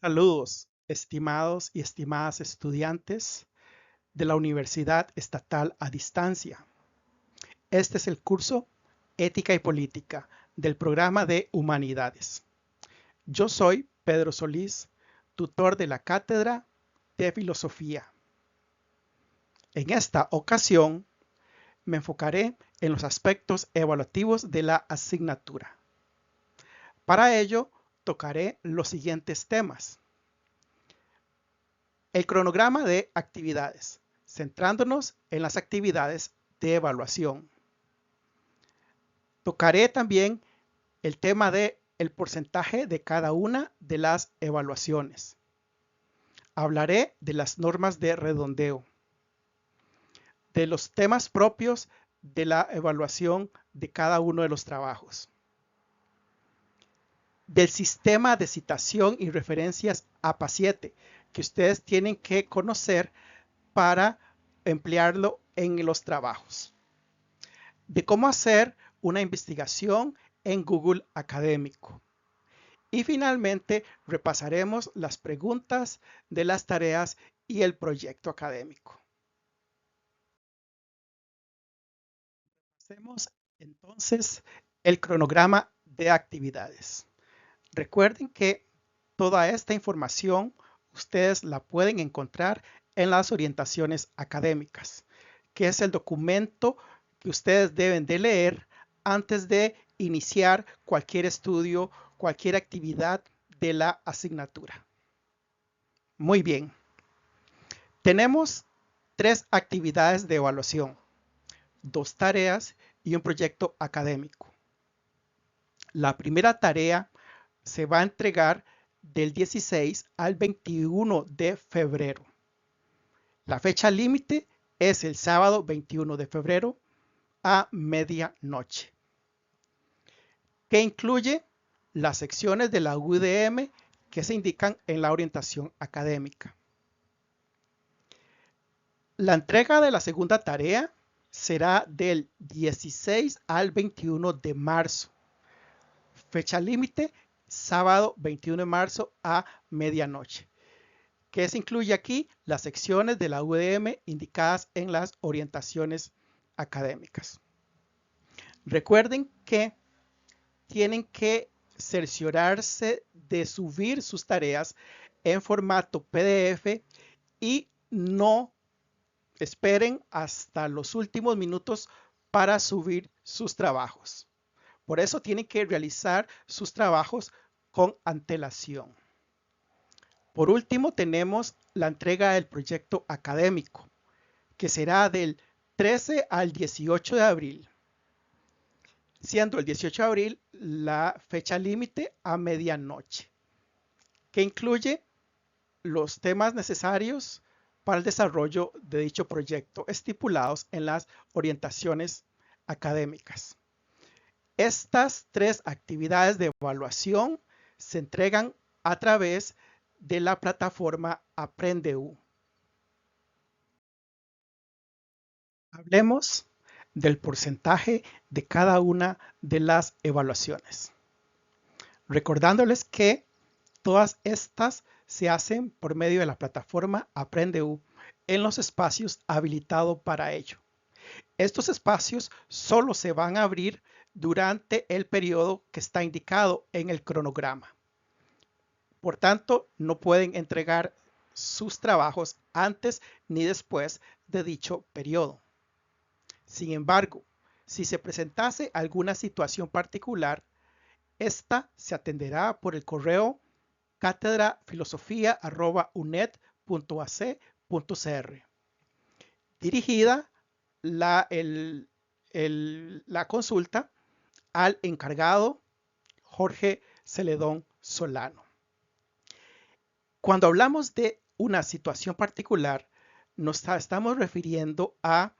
Saludos, estimados y estimadas estudiantes de la Universidad Estatal a Distancia. Este es el curso Ética y Política del programa de Humanidades. Yo soy Pedro Solís, tutor de la Cátedra de Filosofía. En esta ocasión me enfocaré en los aspectos evaluativos de la asignatura. Para ello, tocaré los siguientes temas. El cronograma de actividades, centrándonos en las actividades de evaluación. Tocaré también el tema de el porcentaje de cada una de las evaluaciones. Hablaré de las normas de redondeo, de los temas propios de la evaluación de cada uno de los trabajos, del sistema de citación y referencias APA7 que ustedes tienen que conocer para emplearlo en los trabajos, de cómo hacer una investigación en Google Académico. Y finalmente repasaremos las preguntas de las tareas y el proyecto académico. Hacemos entonces el cronograma de actividades. Recuerden que toda esta información ustedes la pueden encontrar en las orientaciones académicas, que es el documento que ustedes deben de leer antes de iniciar cualquier estudio, cualquier actividad de la asignatura. Muy bien. Tenemos 3 actividades de evaluación, 2 tareas y un proyecto académico. La primera tarea se va a entregar del 16 al 21 de febrero. La fecha límite es el sábado 21 de febrero a medianoche, que incluye las secciones de la UDM que se indican en la orientación académica. La entrega de la segunda tarea será del 16 al 21 de marzo. Fecha límite, sábado 21 de marzo a medianoche. Que se incluye aquí las secciones de la UDM indicadas en las orientaciones académicas. Recuerden que tienen que cerciorarse de subir sus tareas en formato PDF y no esperen hasta los últimos minutos para subir sus trabajos. Por eso tienen que realizar sus trabajos con antelación. Por último, tenemos la entrega del proyecto académico, que será del 13 al 18 de abril, siendo el 18 de abril la fecha límite a medianoche, que incluye los temas necesarios para el desarrollo de dicho proyecto estipulados en las orientaciones académicas. Estas 3 actividades de evaluación se entregan a través de la plataforma AprendeU. Hablemos del porcentaje de cada una de las evaluaciones. Recordándoles que todas estas se hacen por medio de la plataforma AprendeU en los espacios habilitados para ello. Estos espacios solo se van a abrir durante el periodo que está indicado en el cronograma. Por tanto, no pueden entregar sus trabajos antes ni después de dicho periodo. Sin embargo, si se presentase alguna situación particular, esta se atenderá por el correo catedrafilosofia@uned.ac.cr. Dirigida la consulta al encargado Jorge Celedón Solano. Cuando hablamos de una situación particular, nos estamos refiriendo a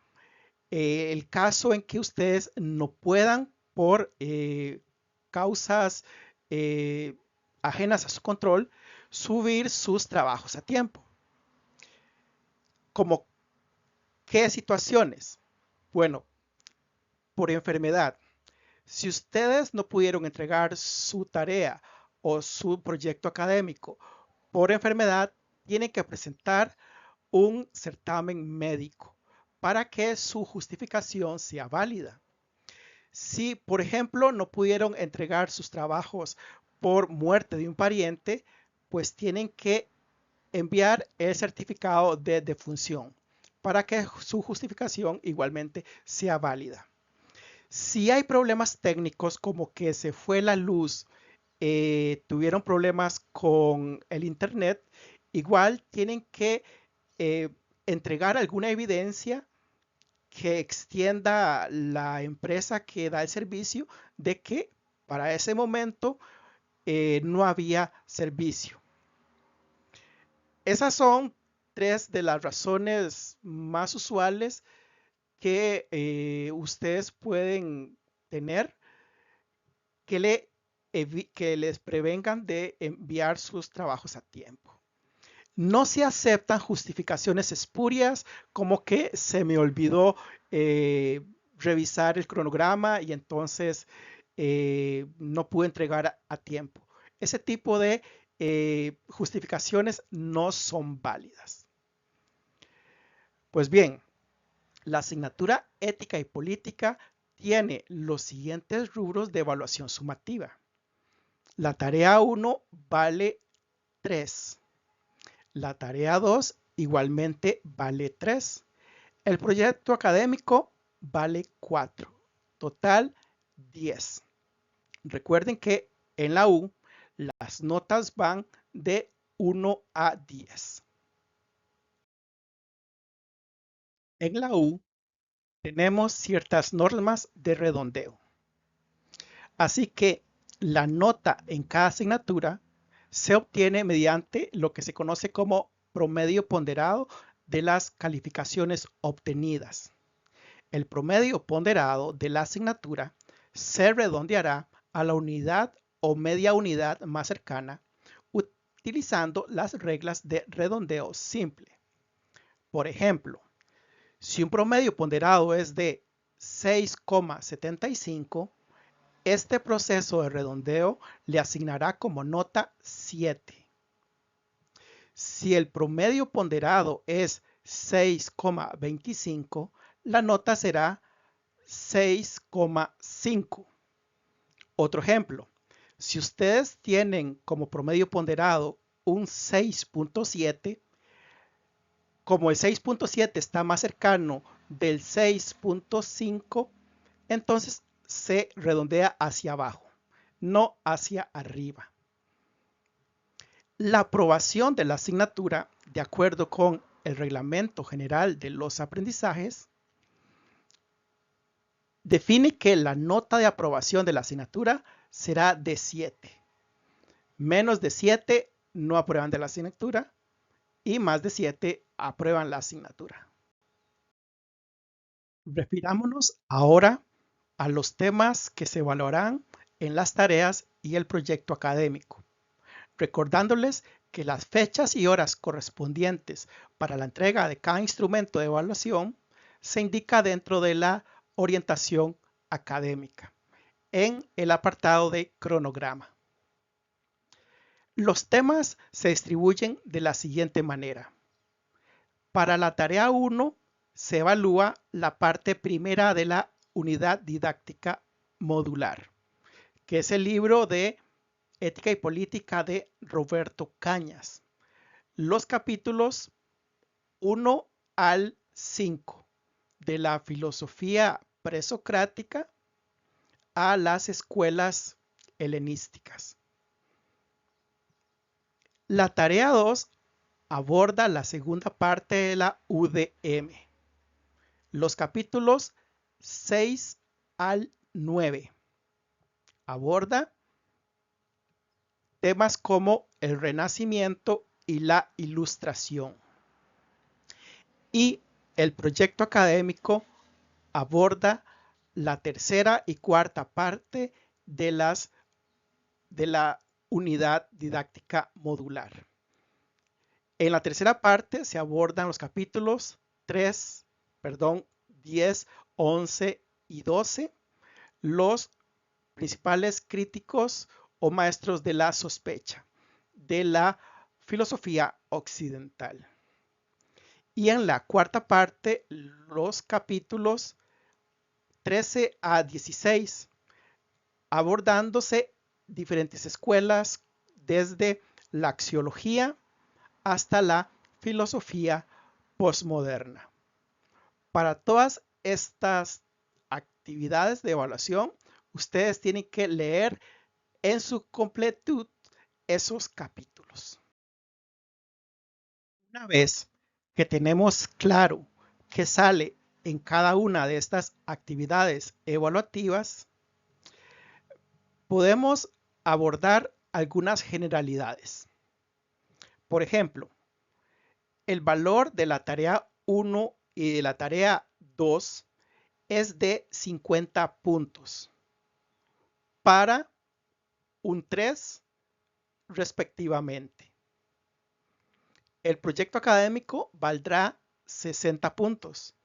el caso en que ustedes no puedan, por causas ajenas a su control, subir sus trabajos a tiempo. ¿Como qué situaciones? Bueno, por enfermedad. Si ustedes no pudieron entregar su tarea o su proyecto académico por enfermedad, tienen que presentar un certamen médico para que su justificación sea válida. Si, por ejemplo, no pudieron entregar sus trabajos por muerte de un pariente, pues tienen que enviar el certificado de defunción para que su justificación igualmente sea válida. Si hay problemas técnicos como que se fue la luz, tuvieron problemas con el internet, igual tienen que eh, entregar alguna evidencia que extienda la empresa que da el servicio de que para ese momento no había servicio. Esas son tres de las razones más usuales que ustedes pueden tener que les prevengan de enviar sus trabajos a tiempo. No se aceptan justificaciones espurias como que se me olvidó revisar el cronograma y entonces no pude entregar a tiempo. Ese tipo de justificaciones no son válidas. Pues bien, la asignatura ética y política tiene los siguientes rubros de evaluación sumativa. La tarea 1 vale 3. La tarea 2 igualmente vale 3. El proyecto académico vale 4. Total 10. Recuerden que en la U las notas van de 1 a 10. En la U tenemos ciertas normas de redondeo. Así que la nota en cada asignatura se obtiene mediante lo que se conoce como promedio ponderado de las calificaciones obtenidas. El promedio ponderado de la asignatura se redondeará a la unidad o media unidad más cercana utilizando las reglas de redondeo simple. Por ejemplo, si un promedio ponderado es de 6,75, este proceso de redondeo le asignará como nota 7. Si el promedio ponderado es 6,25, la nota será 6,5. Otro ejemplo, si ustedes tienen como promedio ponderado un 6,7, como el 6,7 está más cercano del 6,5, entonces se redondea hacia abajo, no hacia arriba. La aprobación de la asignatura, de acuerdo con el Reglamento General de los Aprendizajes, define que la nota de aprobación de la asignatura será de 7. Menos de 7 no aprueban de la asignatura y más de 7 aprueban la asignatura. Refirámonos ahora a los temas que se evaluarán en las tareas y el proyecto académico, recordándoles que las fechas y horas correspondientes para la entrega de cada instrumento de evaluación se indica dentro de la orientación académica en el apartado de cronograma. Los temas se distribuyen de la siguiente manera. Para la tarea 1 se evalúa la parte primera de la unidad didáctica modular, que es el libro de Ética y Política de Roberto Cañas. Los capítulos 1 al 5 de la filosofía presocrática a las escuelas helenísticas. La tarea 2 aborda la segunda parte de la UDM. Los capítulos 6 al 9 aborda temas como el Renacimiento y la Ilustración. Y el proyecto académico aborda la tercera y cuarta parte de la unidad didáctica modular. En la tercera parte se abordan los capítulos 10, 11 y 12, los principales críticos o maestros de la sospecha, de la filosofía occidental. Y en la cuarta parte, los capítulos 13 a 16, abordándose diferentes escuelas desde la axiología hasta la filosofía posmoderna. Para todas estas actividades de evaluación, ustedes tienen que leer en su completud esos capítulos. Una vez que tenemos claro qué sale en cada una de estas actividades evaluativas, podemos abordar algunas generalidades. Por ejemplo, el valor de la tarea 1 y de la tarea 2 es de 50 puntos para un 3 respectivamente. El proyecto académico valdrá 60 puntos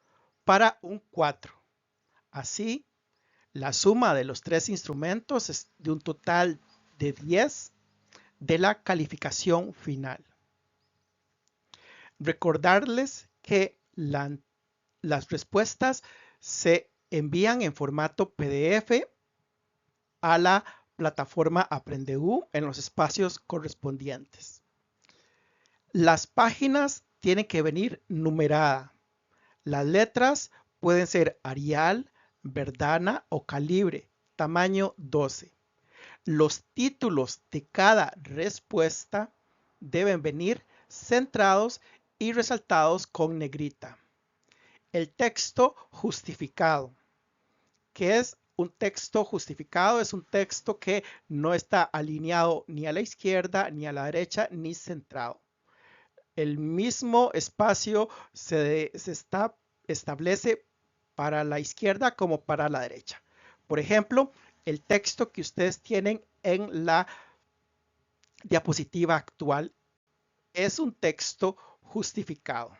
para un 4. Así, la suma de los tres instrumentos es de un total de 10 de la calificación final. Recordarles que las respuestas se envían en formato PDF a la plataforma Aprendeu en los espacios correspondientes. Las páginas tienen que venir numeradas. Las letras pueden ser Arial, Verdana o Calibre, tamaño 12. Los títulos de cada respuesta deben venir centrados y resaltados con negrita. El texto justificado. ¿Qué es un texto justificado? Es un texto que no está alineado ni a la izquierda, ni a la derecha, ni centrado. El mismo espacio se establece para la izquierda como para la derecha. Por ejemplo, el texto que ustedes tienen en la diapositiva actual es un texto justificado.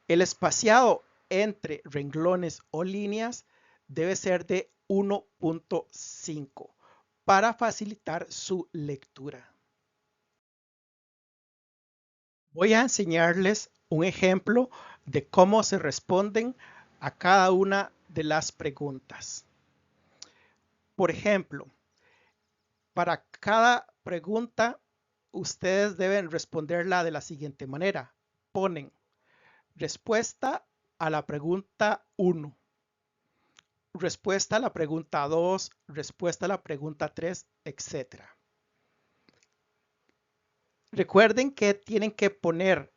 El espaciado entre renglones o líneas debe ser de 1.5 para facilitar su lectura. Voy a enseñarles un ejemplo de cómo se responden a cada una de las preguntas. Por ejemplo, para cada pregunta, ustedes deben responderla de la siguiente manera. Ponen respuesta a la pregunta 1, respuesta a la pregunta 2, respuesta a la pregunta 3, etc. Recuerden que tienen que poner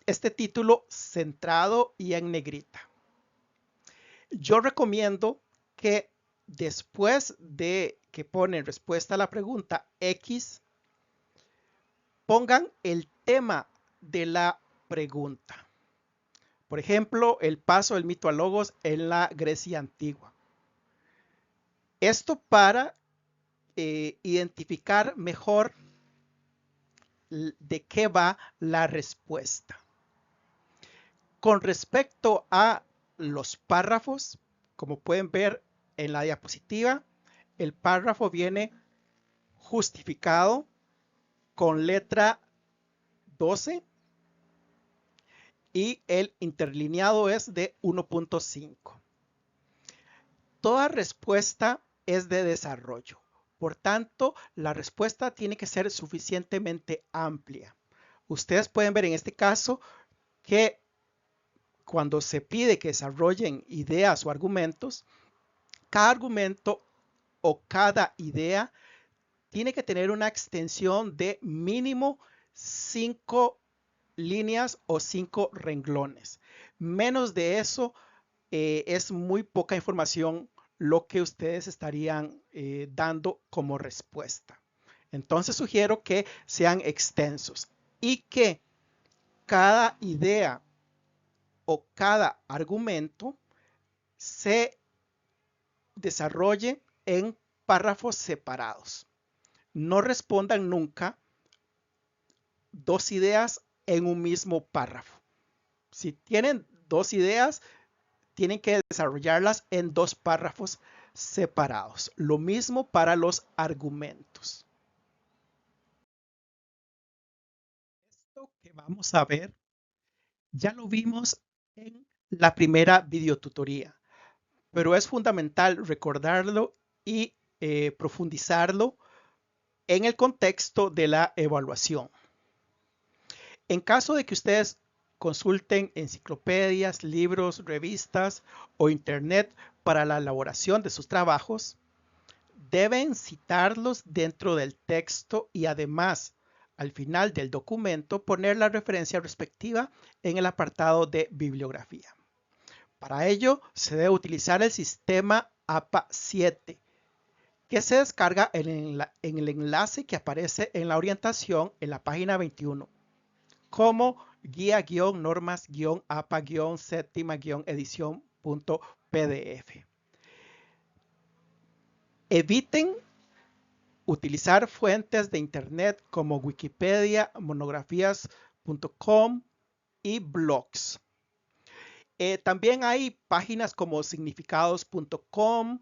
este título centrado y en negrita. Yo recomiendo que después de que ponen respuesta a la pregunta X, pongan el tema de la pregunta. Por ejemplo, el paso del mito a logos en la Grecia antigua. Esto para identificar mejor de qué va la respuesta. Con respecto a los párrafos, como pueden ver en la diapositiva, el párrafo viene justificado con letra 12 y el interlineado es de 1.5. Toda respuesta es de desarrollo. Por tanto, la respuesta tiene que ser suficientemente amplia. Ustedes pueden ver en este caso que cuando se pide que desarrollen ideas o argumentos, cada argumento o cada idea tiene que tener una extensión de mínimo 5 líneas o 5 renglones. Menos de eso es muy poca información lo que ustedes estarían dando como respuesta. Entonces sugiero que sean extensos y que cada idea o cada argumento se desarrolle en párrafos separados. No respondan nunca dos ideas en un mismo párrafo. Si tienen dos ideas, tienen que desarrollarlas en dos párrafos separados. Lo mismo para los argumentos. Esto que vamos a ver ya lo vimos en la primera videotutoría, pero es fundamental recordarlo y profundizarlo en el contexto de la evaluación. En caso de que ustedes consulten enciclopedias, libros, revistas o internet para la elaboración de sus trabajos, deben citarlos dentro del texto y además al final del documento poner la referencia respectiva en el apartado de bibliografía. Para ello se debe utilizar el sistema APA 7 que se descarga en el enlace que aparece en la orientación en la página 21 como guía-normas-apa-séptima-edición.pdf. Eviten utilizar fuentes de internet como Wikipedia, monografías.com y blogs. También hay páginas como significados.com,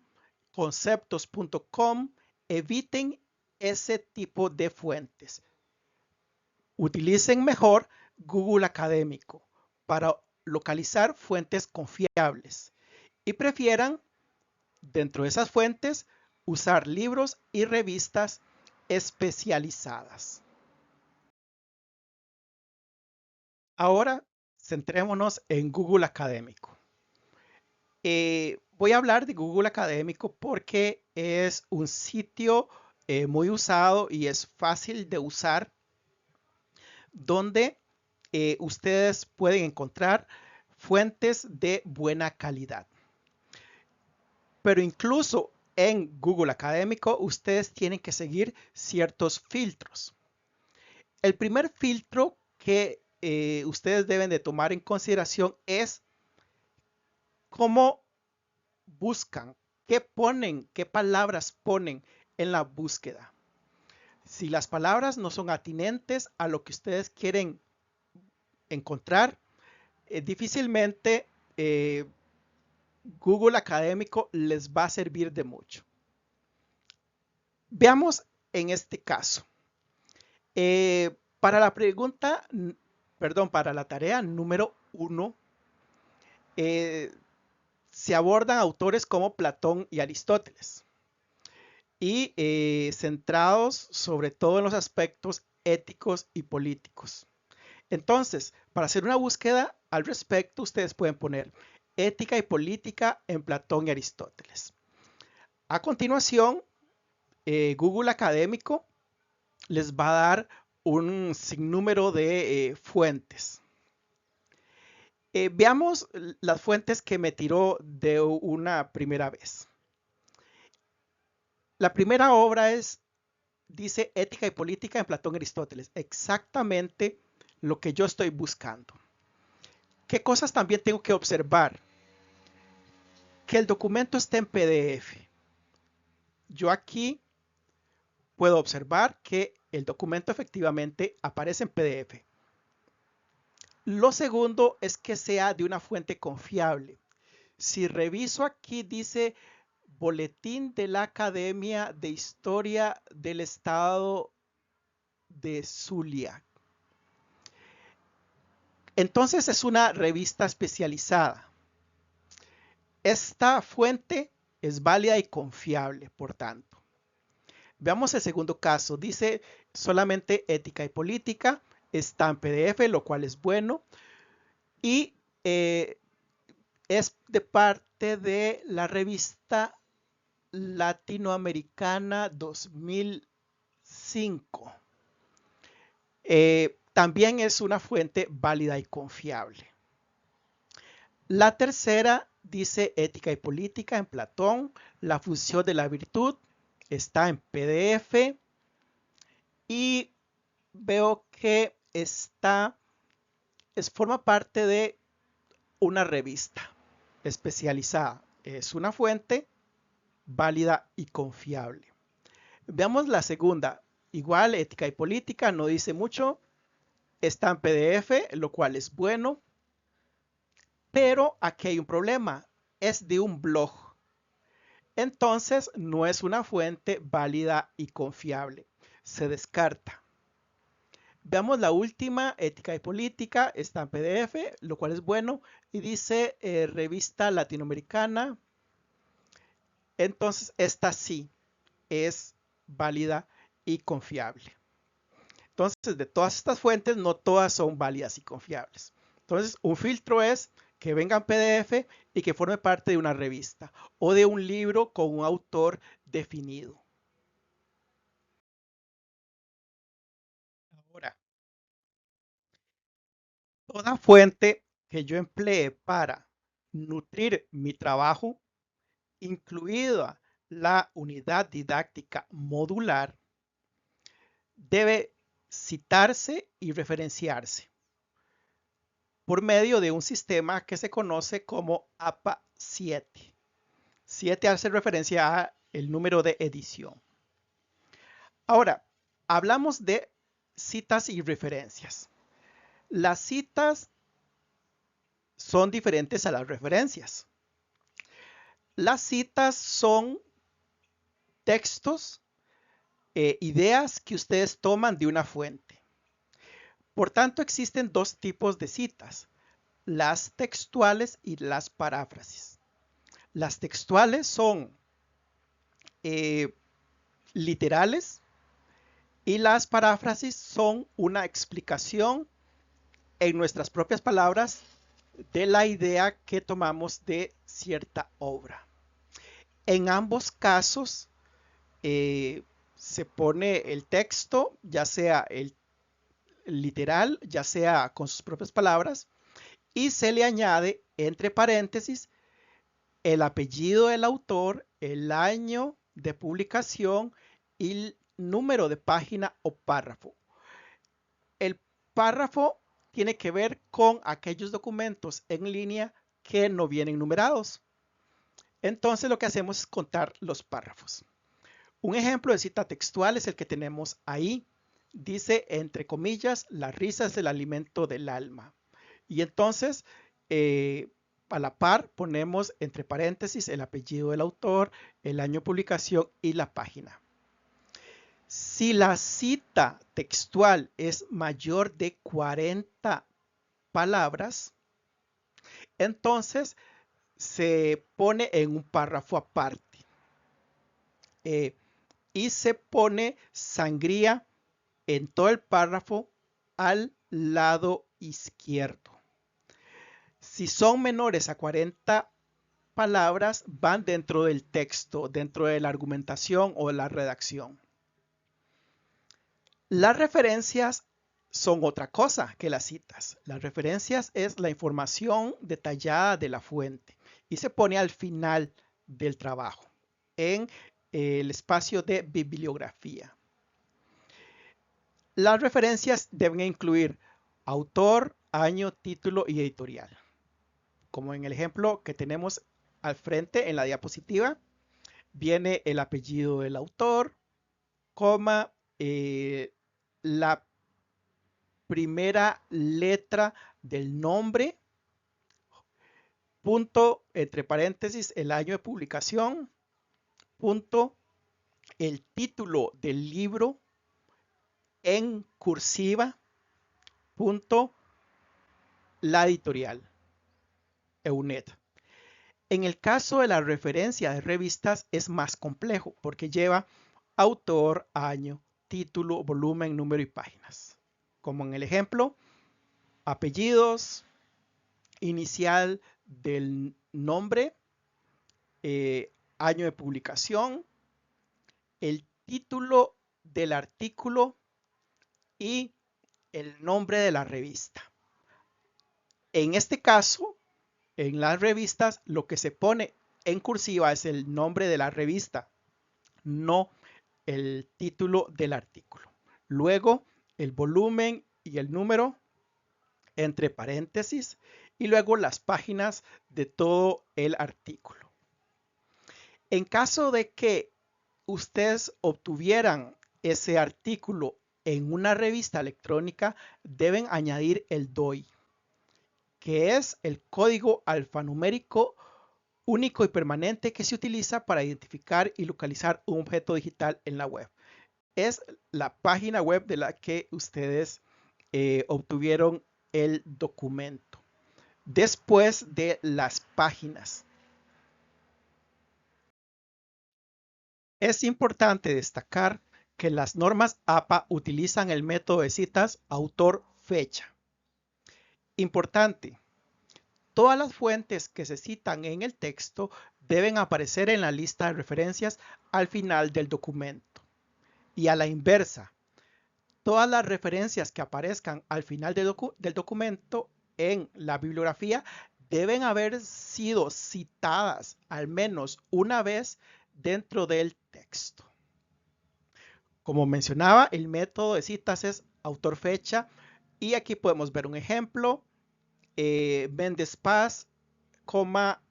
conceptos.com. Eviten ese tipo de fuentes. Utilicen mejor Google Académico para localizar fuentes confiables y prefieran dentro de esas fuentes usar libros y revistas especializadas. Ahora centrémonos en Google Académico. Voy a hablar de Google Académico porque es un sitio muy usado y es fácil de usar donde ustedes pueden encontrar fuentes de buena calidad. Pero incluso en Google Académico ustedes tienen que seguir ciertos filtros. El primer filtro que ustedes deben de tomar en consideración es cómo buscan, qué ponen, qué palabras ponen en la búsqueda. Si las palabras no son atinentes a lo que ustedes quieren encontrar, difícilmente Google Académico les va a servir de mucho. Veamos en este caso. Para la pregunta, para la tarea número 1, se abordan autores como Platón y Aristóteles y centrados sobre todo en los aspectos éticos y políticos. Entonces, para hacer una búsqueda al respecto, ustedes pueden poner ética y política en Platón y Aristóteles. A continuación, Google Académico les va a dar un sinnúmero de fuentes. Veamos las fuentes que me tiró de una primera vez. La primera obra dice Ética y Política en Platón y Aristóteles. Exactamente lo que yo estoy buscando. ¿Qué cosas también tengo que observar? Que el documento esté en PDF. Yo aquí puedo observar que el documento efectivamente aparece en PDF. Lo segundo es que sea de una fuente confiable. Si reviso aquí dice Boletín de la Academia de Historia del Estado de Zulia. Entonces es una revista especializada. Esta fuente es válida y confiable, por tanto. Veamos el segundo caso. Dice solamente Ética y Política. Está en PDF, lo cual es bueno. Y es de parte de la revista Latinoamericana 2005. También es una fuente válida y confiable. La tercera dice Ética y Política en Platón, la función de la virtud, está en PDF y veo que forma parte de una revista especializada. Es una fuente válida y confiable. Veamos la segunda. Igual, Ética y Política, no dice mucho. Está en PDF, lo cual es bueno. Pero aquí hay un problema. Es de un blog. Entonces, no es una fuente válida y confiable. Se descarta. Veamos la última, Ética y Política, está en PDF, lo cual es bueno, y dice Revista Latinoamericana. Entonces, esta sí es válida y confiable. Entonces, de todas estas fuentes, no todas son válidas y confiables. Entonces, un filtro es que venga en PDF y que forme parte de una revista o de un libro con un autor definido. Ahora, toda fuente que yo emplee para nutrir mi trabajo, incluida la unidad didáctica modular, debe citarse y referenciarse por medio de un sistema que se conoce como APA 7. 7 hace referencia a el número de edición. Ahora, hablamos de citas y referencias. Las citas son diferentes a las referencias. Las citas son textos, ideas que ustedes toman de una fuente. Por tanto, existen dos tipos de citas, las textuales y las paráfrasis. Las textuales son literales y las paráfrasis son una explicación en nuestras propias palabras de la idea que tomamos de cierta obra. En ambos casos se pone el texto, ya sea el literal, ya sea con sus propias palabras, y se le añade entre paréntesis el apellido del autor, el año de publicación y el número de página o párrafo. El párrafo tiene que ver con aquellos documentos en línea que no vienen numerados. Entonces lo que hacemos es contar los párrafos. Un ejemplo de cita textual es el que tenemos ahí. Dice, entre comillas, la risa es el alimento del alma. Y entonces, a la par, ponemos entre paréntesis el apellido del autor, el año de publicación y la página. Si la cita textual es mayor de 40 palabras, entonces se pone en un párrafo aparte. Y se pone sangría en todo el párrafo al lado izquierdo. Si son menores a 40 palabras, van dentro del texto, dentro de la argumentación o la redacción. Las referencias son otra cosa que las citas. Las referencias es la información detallada de la fuente y se pone al final del trabajo en el espacio de bibliografía. Las referencias deben incluir autor, año, título y editorial. Como en el ejemplo que tenemos al frente en la diapositiva, viene el apellido del autor, coma, la primera letra del nombre, punto, entre paréntesis, el año de publicación, punto, el título del libro en cursiva, punto, la editorial, EUNET. En el caso de la referencia de revistas es más complejo porque lleva autor, año, título, volumen, número y páginas. Como en el ejemplo, apellidos, inicial del nombre, año de publicación, el título del artículo y el nombre de la revista. En este caso, en las revistas, lo que se pone en cursiva es el nombre de la revista, no el título del artículo. Luego, el volumen y el número entre paréntesis y luego las páginas de todo el artículo. En caso de que ustedes obtuvieran ese artículo en una revista electrónica, deben añadir el DOI, que es el código alfanumérico único y permanente que se utiliza para identificar y localizar un objeto digital en la web. Es la página web de la que ustedes obtuvieron el documento. Después de las páginas. Es importante destacar que las normas APA utilizan el método de citas autor-fecha. Importante, todas las fuentes que se citan en el texto deben aparecer en la lista de referencias al final del documento. Y a la inversa, todas las referencias que aparezcan al final del documento en la bibliografía deben haber sido citadas al menos una vez dentro del texto. Como mencionaba, el método de citas es autor-fecha y aquí podemos ver un ejemplo. Méndez Paz,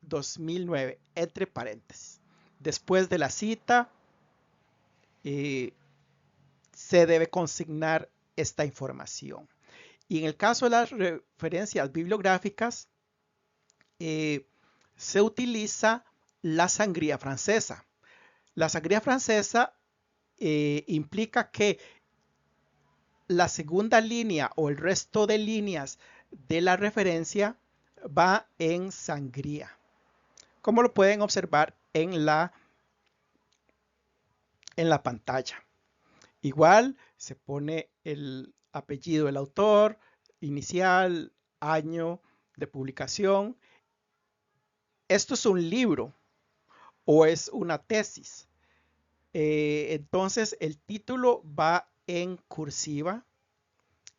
2009, entre paréntesis. Después de la cita, se debe consignar esta información. Y en el caso de las referencias bibliográficas, se utiliza la sangría francesa. La sangría francesa implica que la segunda línea o el resto de líneas de la referencia va en sangría, como lo pueden observar en la pantalla. Igual se pone el apellido del autor, inicial, año de publicación. Esto es un libro o es una tesis. Entonces el título va en cursiva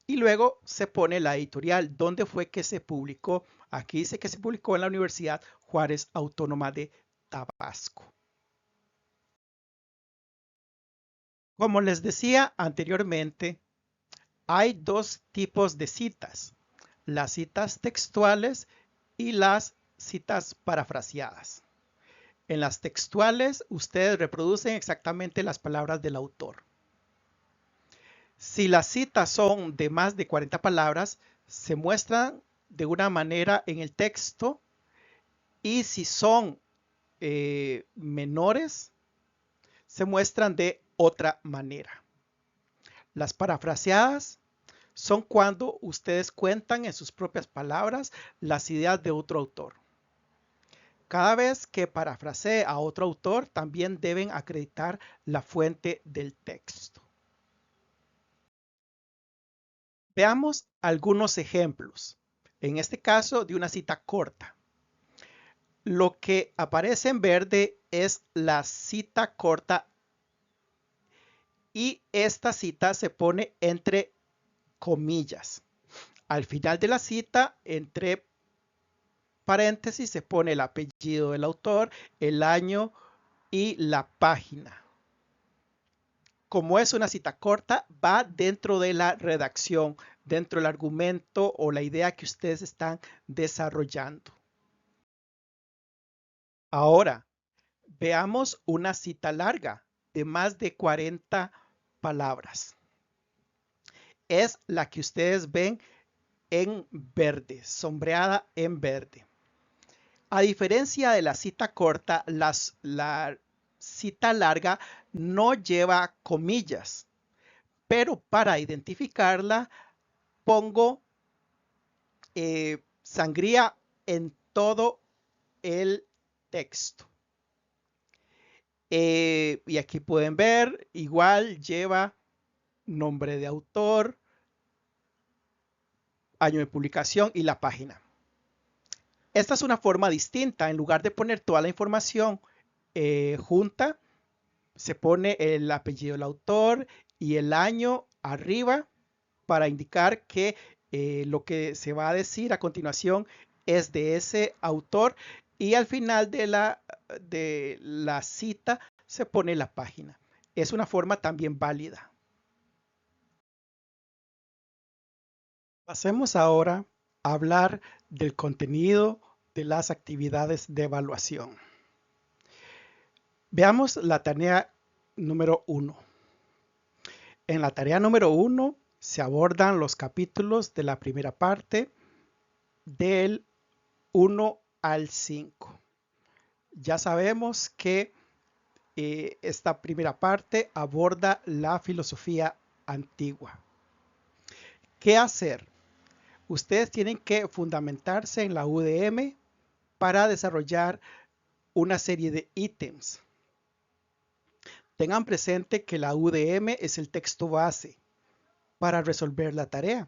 y luego se pone la editorial, donde fue que se publicó. Aquí dice que se publicó en la Universidad Juárez Autónoma de Tabasco. Como les decía anteriormente, hay dos tipos de citas: las citas textuales y las citas parafraseadas. En las textuales, ustedes reproducen exactamente las palabras del autor. Si las citas son de más de 40 palabras, se muestran de una manera en el texto, y si son menores, se muestran de otra manera. Las parafraseadas son cuando ustedes cuentan en sus propias palabras las ideas de otro autor. Cada vez que parafrasee a otro autor, también deben acreditar la fuente del texto. Veamos algunos ejemplos, en este caso de una cita corta. Lo que aparece en verde es la cita corta y esta cita se pone entre comillas. Al final de la cita, entre paréntesis, se pone el apellido del autor, el año y la página. Como es una cita corta, va dentro de la redacción, dentro del argumento o la idea que ustedes están desarrollando. Ahora, veamos una cita larga de más de 40 palabras. Es la que ustedes ven en verde, sombreada en verde. A diferencia de la cita corta, la cita larga no lleva comillas, pero para identificarla pongo sangría en todo el texto. Y aquí pueden ver, igual lleva nombre de autor, año de publicación y la página. Esta es una forma distinta. En lugar de poner toda la información junta, se pone el apellido del autor y el año arriba para indicar que lo que se va a decir a continuación es de ese autor, y al final de la cita se pone la página. Es una forma también válida. Pasemos ahora a hablar del contenido de las actividades de evaluación. Veamos la tarea número 1. En la tarea número 1 se abordan los capítulos de la primera parte del 1 al 5. Ya sabemos que esta primera parte aborda la filosofía antigua. ¿Qué hacer? Ustedes tienen que fundamentarse en la UDM para desarrollar una serie de ítems. Tengan presente que la UDM es el texto base para resolver la tarea,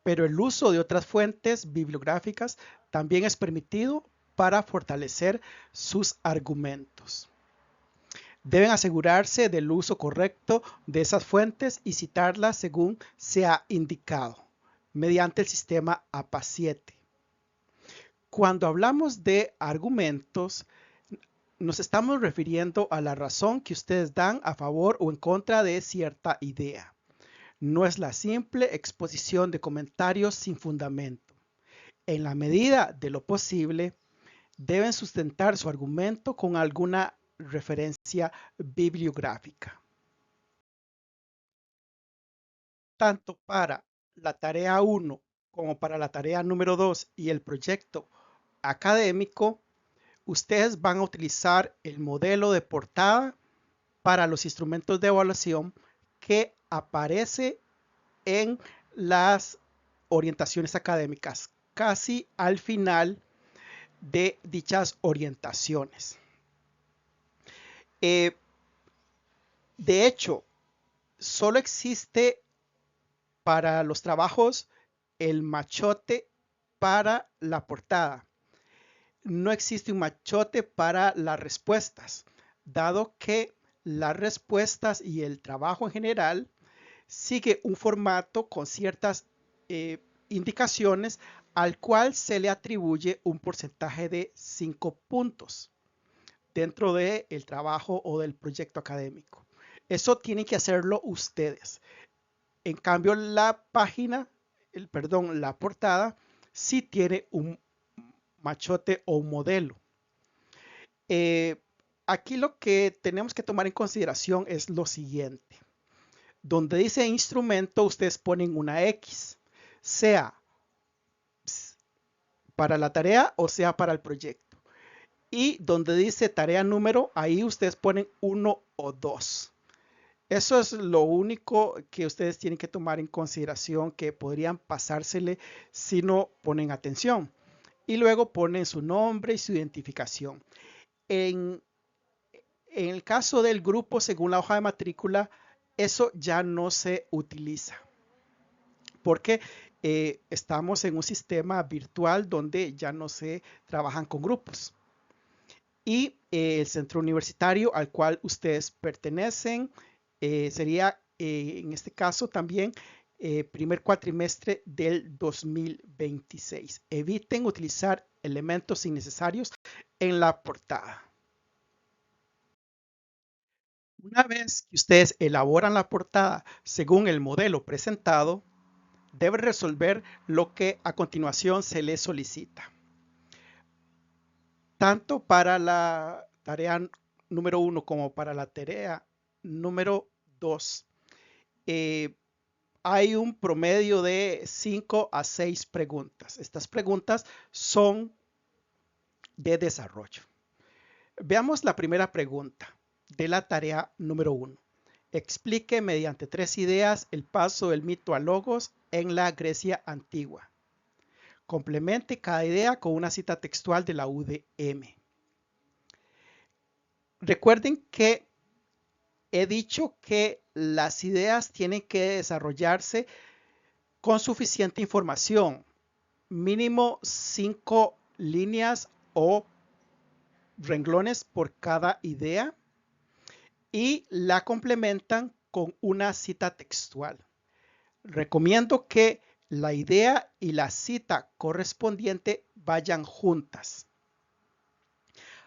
pero el uso de otras fuentes bibliográficas también es permitido para fortalecer sus argumentos. Deben asegurarse del uso correcto de esas fuentes y citarlas según sea indicado, mediante el sistema APA7. Cuando hablamos de argumentos, nos estamos refiriendo a la razón que ustedes dan a favor o en contra de cierta idea. No es la simple exposición de comentarios sin fundamento. En la medida de lo posible, deben sustentar su argumento con alguna referencia bibliográfica. Tanto para la tarea 1 como para la tarea número 2 y el proyecto académico, ustedes van a utilizar el modelo de portada para los instrumentos de evaluación que aparece en las orientaciones académicas, casi al final de dichas orientaciones. De hecho, solo existe para los trabajos el machote para la portada. No existe un machote para las respuestas, dado que las respuestas y el trabajo en general sigue un formato con ciertas indicaciones al cual se le atribuye un porcentaje de 5 puntos dentro del trabajo o del proyecto académico. Eso tienen que hacerlo ustedes. En cambio, la portada sí tiene un machote o un modelo. Aquí lo que tenemos que tomar en consideración es lo siguiente. Donde dice instrumento, ustedes ponen una X, sea para la tarea o sea para el proyecto. Y donde dice tarea número, ahí ustedes ponen 1 o 2. Eso es lo único que ustedes tienen que tomar en consideración, que podrían pasársele si no ponen atención. Y luego ponen su nombre y su identificación. En el caso del grupo, según la hoja de matrícula, eso ya no se utiliza. Porque estamos en un sistema virtual donde ya no se trabajan con grupos. Y el centro universitario al cual ustedes pertenecen sería en este caso también primer cuatrimestre del 2026. Eviten utilizar elementos innecesarios en la portada. Una vez que ustedes elaboran la portada según el modelo presentado, deben resolver lo que a continuación se les solicita. Tanto para la tarea número 1 como para la tarea número 2, hay un promedio de 5 a 6 preguntas. Estas preguntas son de desarrollo. Veamos la primera pregunta de la tarea número 1. Explique mediante 3 ideas el paso del mito a logos en la Grecia antigua. Complemente cada idea con una cita textual de la UDM. Recuerden que he dicho que las ideas tienen que desarrollarse con suficiente información, mínimo 5 líneas o renglones por cada idea, y la complementan con una cita textual. Recomiendo que la idea y la cita correspondiente vayan juntas.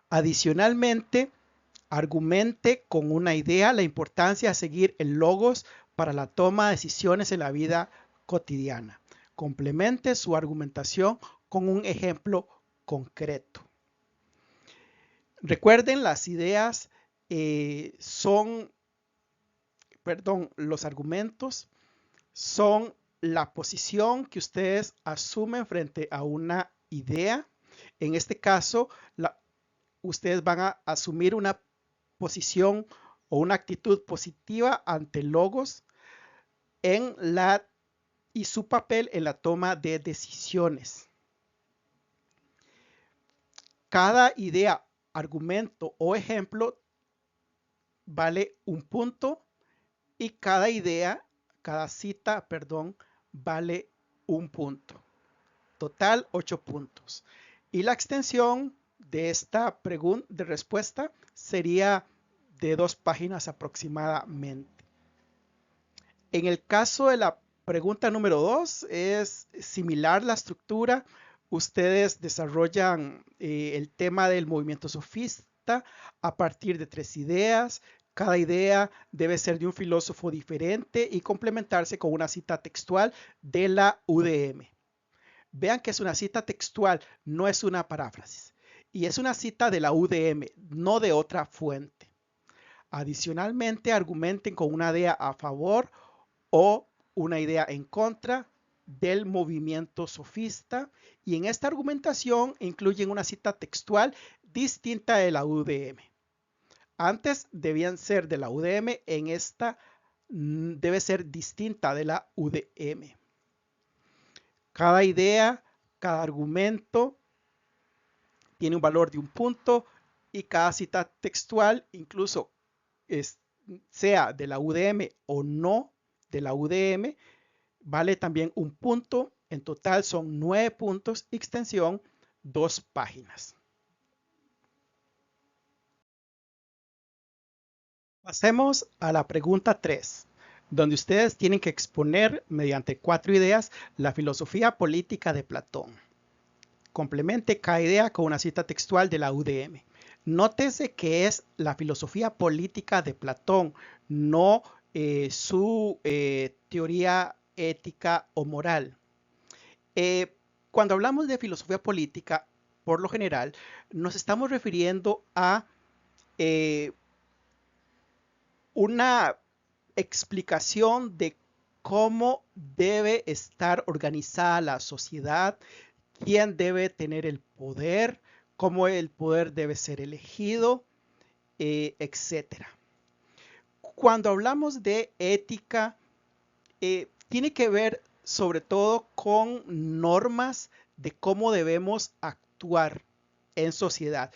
Adicionalmente, argumente con una idea la importancia de seguir el logos para la toma de decisiones en la vida cotidiana. Complemente su argumentación con un ejemplo concreto. Recuerden, las ideas los argumentos son la posición que ustedes asumen frente a una idea. En este caso, ustedes van a asumir una posición o una actitud positiva ante logos en la y su papel en la toma de decisiones. Cada idea, argumento o ejemplo vale un punto y cada cita, perdón, vale un punto. Total 8 puntos. Y la extensión de esta pregunta de respuesta sería de 2 páginas aproximadamente. En el caso de la pregunta número 2 es similar la estructura. Ustedes desarrollan el tema del movimiento sofista a partir de 3 ideas. Cada idea debe ser de un filósofo diferente y complementarse con una cita textual de la UDM. Vean que es una cita textual, no es una paráfrasis. Y es una cita de la UDM, no de otra fuente. Adicionalmente, argumenten con una idea a favor o una idea en contra del movimiento sofista. Y en esta argumentación incluyen una cita textual distinta de la UDM. Antes debían ser de la UDM, en esta debe ser distinta de la UDM. Cada idea, cada argumento tiene un valor de un punto y cada cita textual, incluso sea de la UDM o no de la UDM, vale también un punto. En total son 9 puntos, extensión 2 páginas. Pasemos a la pregunta 3, donde ustedes tienen que exponer mediante 4 ideas la filosofía política de Platón. Complemente cada idea con una cita textual de la UDM. Nótese que es la filosofía política de Platón, no su teoría ética o moral. Cuando hablamos de filosofía política, por lo general, nos estamos refiriendo a una explicación de cómo debe estar organizada la sociedad, quién debe tener el poder, cómo el poder debe ser elegido, etc. Cuando hablamos de ética, tiene que ver sobre todo con normas de cómo debemos actuar en sociedad.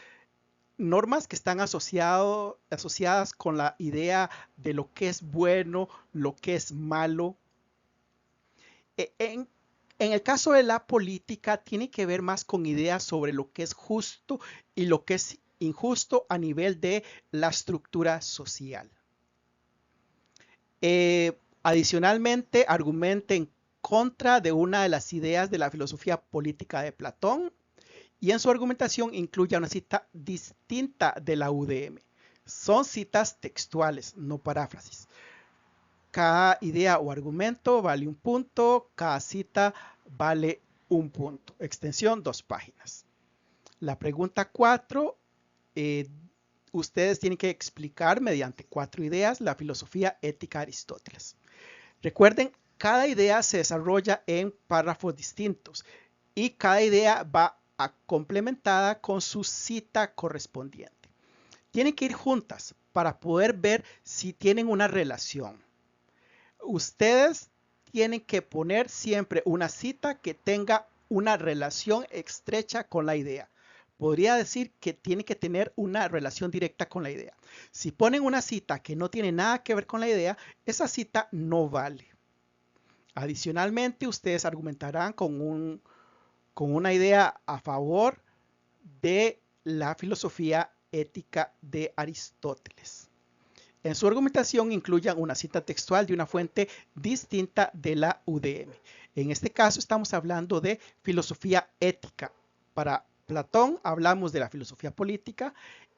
Normas que están asociadas con la idea de lo que es bueno, lo que es malo. En el caso de la política, tiene que ver más con ideas sobre lo que es justo y lo que es injusto a nivel de la estructura social. Adicionalmente, argumenta en contra de una de las ideas de la filosofía política de Platón y en su argumentación incluye una cita distinta de la UDM. Son citas textuales, no paráfrasis. Cada idea o argumento vale un punto, cada cita vale un punto. Extensión 2 páginas. La pregunta 4, ustedes tienen que explicar mediante 4 ideas la filosofía ética de Aristóteles. Recuerden, cada idea se desarrolla en párrafos distintos y cada idea va complementada con su cita correspondiente. Tienen que ir juntas para poder ver si tienen una relación. Ustedes tienen que poner siempre una cita que tenga una relación estrecha con la idea. Podría decir que tiene que tener una relación directa con la idea. Si ponen una cita que no tiene nada que ver con la idea, esa cita no vale. Adicionalmente, ustedes argumentarán con una idea a favor de la filosofía ética de Aristóteles. En su argumentación incluyan una cita textual de una fuente distinta de la UDM. En este caso estamos hablando de filosofía ética. Para Platón hablamos de la filosofía política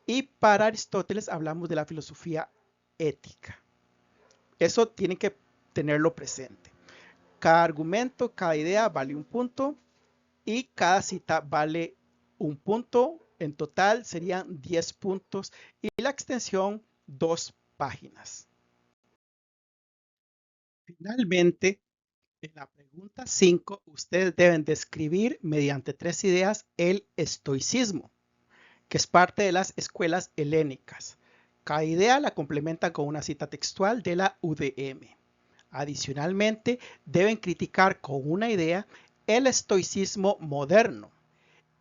y para Aristóteles hablamos de la filosofía ética. Eso tienen que tenerlo presente. Cada argumento, cada idea vale un punto y cada cita vale un punto. En total serían 10 puntos y la extensión 2 páginas. Finalmente, en la pregunta 5, ustedes deben describir mediante 3 ideas el estoicismo, que es parte de las escuelas helénicas. Cada idea la complementa con una cita textual de la UDM. Adicionalmente, deben criticar con una idea el estoicismo moderno.